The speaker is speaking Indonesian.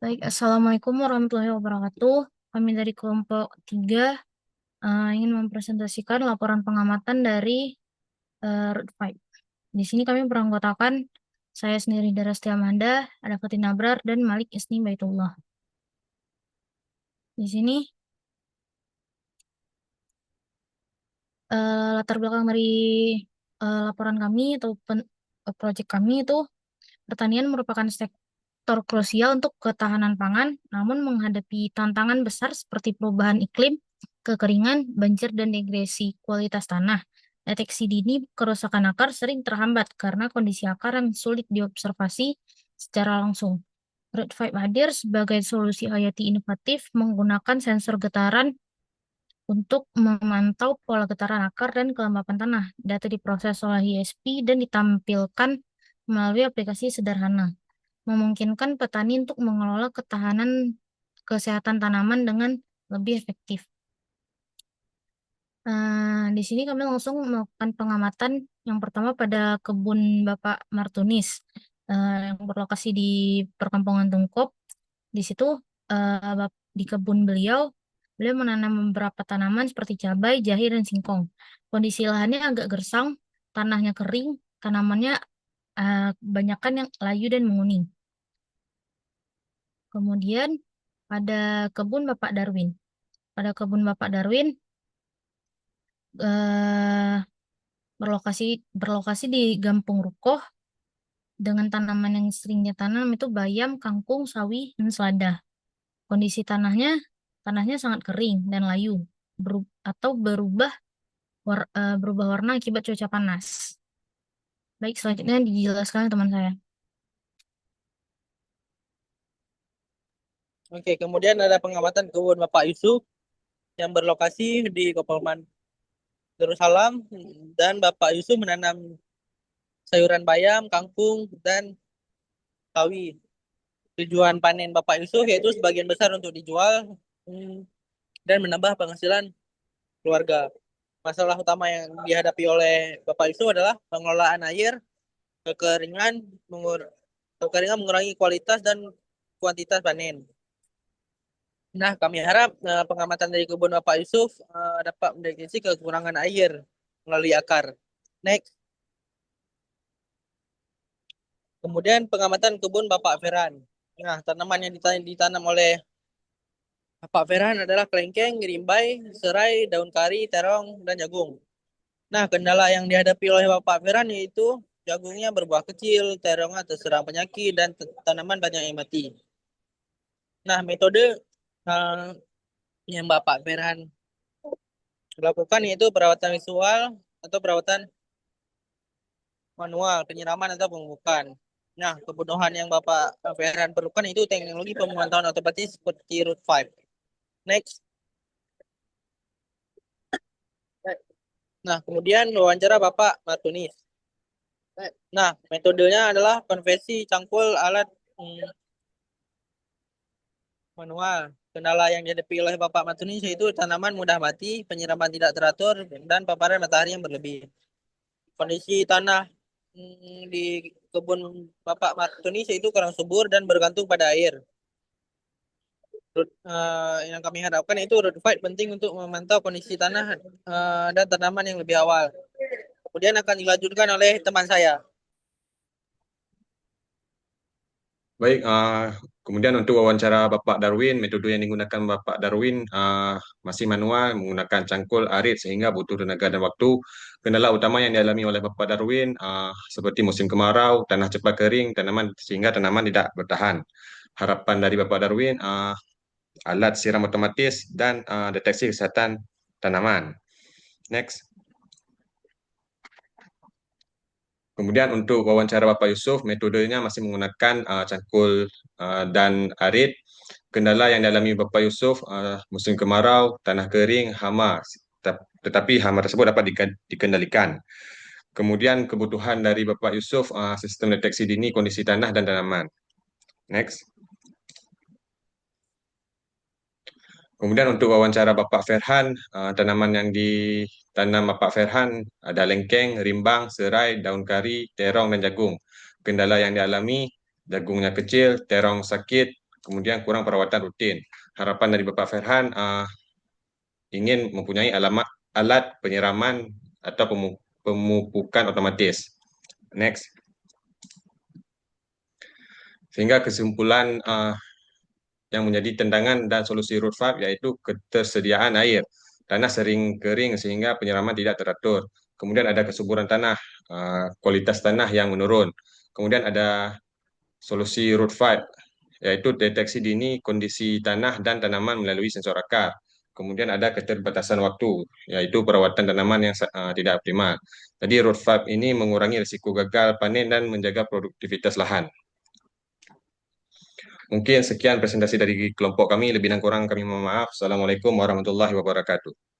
Baik, Assalamualaikum warahmatullahi wabarakatuh. Kami dari kelompok 3 ingin mempresentasikan laporan pengamatan dari Road 5. Di sini kami beranggotakan saya sendiri Dara Setiamanda, ada Fatin Abrar, dan Malik Isni Baitullah. Di sini latar belakang dari laporan kami atau proyek kami itu pertanian merupakan sektor krusial untuk ketahanan pangan, namun menghadapi tantangan besar seperti perubahan iklim, kekeringan, banjir, dan degresi kualitas tanah. Deteksi dini kerusakan akar sering terhambat karena kondisi akar yang sulit diobservasi secara langsung. Root 5 hadir sebagai solusi IoT inovatif menggunakan sensor getaran untuk memantau pola getaran akar dan kelembapan tanah. Data diproses oleh ISP dan ditampilkan melalui aplikasi sederhana, memungkinkan petani untuk mengelola ketahanan kesehatan tanaman dengan lebih efektif. Di sini kami langsung melakukan pengamatan yang pertama pada kebun Bapak Martunis yang berlokasi di Perkampungan Tungkop. Di situ di kebun beliau menanam beberapa tanaman seperti cabai, jahe, dan singkong. Kondisi lahannya agak gersang, tanahnya kering, tanamannya kebanyakan yang layu dan menguning. Kemudian pada kebun Bapak Darwin. Pada kebun Bapak Darwin eh, berlokasi berlokasi di Gampung Rukoh dengan tanaman yang sering ditanam itu bayam, kangkung, sawi, dan selada. Kondisi tanahnya sangat kering dan layu atau berubah warna akibat cuaca panas. Baik, selanjutnya dijelaskan teman saya. Oke, kemudian ada pengamatan kebun Bapak Yusuf yang berlokasi di Kepulauan Darussalam dan Bapak Yusuf menanam sayuran bayam, kangkung, dan sawi. Tujuan panen Bapak Yusuf yaitu sebagian besar untuk dijual dan menambah penghasilan keluarga. Masalah utama yang dihadapi oleh Bapak Yusuf adalah pengelolaan air, kekeringan, kekeringan mengurangi kualitas dan kuantitas panen. Nah, kami harap pengamatan dari kebun Bapak Yusuf dapat mendeteksi kekurangan air melalui akar. Next. Kemudian pengamatan kebun Bapak Ferhan. Nah, tanaman yang ditanam oleh Bapak Ferhan adalah kelengkeng, rimbai, serai, daun kari, terong, dan jagung. Nah, kendala yang dihadapi oleh Bapak Ferhan yaitu jagungnya berbuah kecil, terongnya terserang penyakit, dan tanaman banyak yang mati. Nah, metode uh, yang Bapak Ferhan lakukan yaitu perawatan visual atau perawatan manual, penyiraman atau pemupukan. Nah, kebutuhan yang Bapak Ferhan perlukan itu teknologi pemantauan otomatis seperti Root 5. Next. Nah, kemudian wawancara Bapak Martunis. Nah, metodenya adalah konversi cangkul alat manual. Kendala yang dihadapi oleh Bapak Martunis yaitu tanaman mudah mati, penyiraman tidak teratur, dan paparan matahari yang berlebih. Kondisi tanah di kebun Bapak Martunis yaitu kurang subur dan bergantung pada air. Yang kami harapkan itu road fight penting untuk memantau kondisi tanah dan tanaman yang lebih awal. Kemudian akan dilanjutkan oleh teman saya. Baik, kemudian untuk wawancara Bapak Darwin, metode yang digunakan Bapak Darwin masih manual, menggunakan cangkul arit sehingga butuh tenaga dan waktu. Kendala utama yang dialami oleh Bapak Darwin seperti musim kemarau, tanah cepat kering, sehingga tanaman tidak bertahan. Harapan dari Bapak Darwin, alat siram otomatis dan deteksi kesehatan tanaman. Next. Kemudian untuk wawancara Bapak Yusuf, metodenya masih menggunakan cangkul dan arit. Kendala yang dialami Bapak Yusuf musim kemarau, tanah kering, hama, tetapi hama tersebut dapat dikendalikan. Kemudian kebutuhan dari Bapak Yusuf sistem deteksi dini kondisi tanah dan tanaman. Next. Kemudian untuk wawancara Bapak Ferhan, tanaman yang ditanam Bapak Ferhan ada lengkeng, rimbang, serai, daun kari, terong, dan jagung. Kendala yang dialami, jagungnya kecil, terong sakit, kemudian kurang perawatan rutin. Harapan dari Bapak Ferhan ingin mempunyai alat penyiraman atau pemupukan otomatis. Next. Sehingga kesimpulan yang menjadi tendangan dan solusi root valve yaitu ketersediaan air. Tanah sering kering sehingga penyiraman tidak teratur. Kemudian ada kesuburan tanah, kualitas tanah yang menurun. Kemudian ada solusi root valve, yaitu deteksi dini kondisi tanah dan tanaman melalui sensor akar. Kemudian ada keterbatasan waktu, yaitu perawatan tanaman yang tidak optimal. Jadi root valve ini mengurangi risiko gagal panen dan menjaga produktivitas lahan. Mungkin sekian presentasi dari kelompok kami, lebih dan kurang kami mohon maaf. Assalamualaikum warahmatullahi wabarakatuh.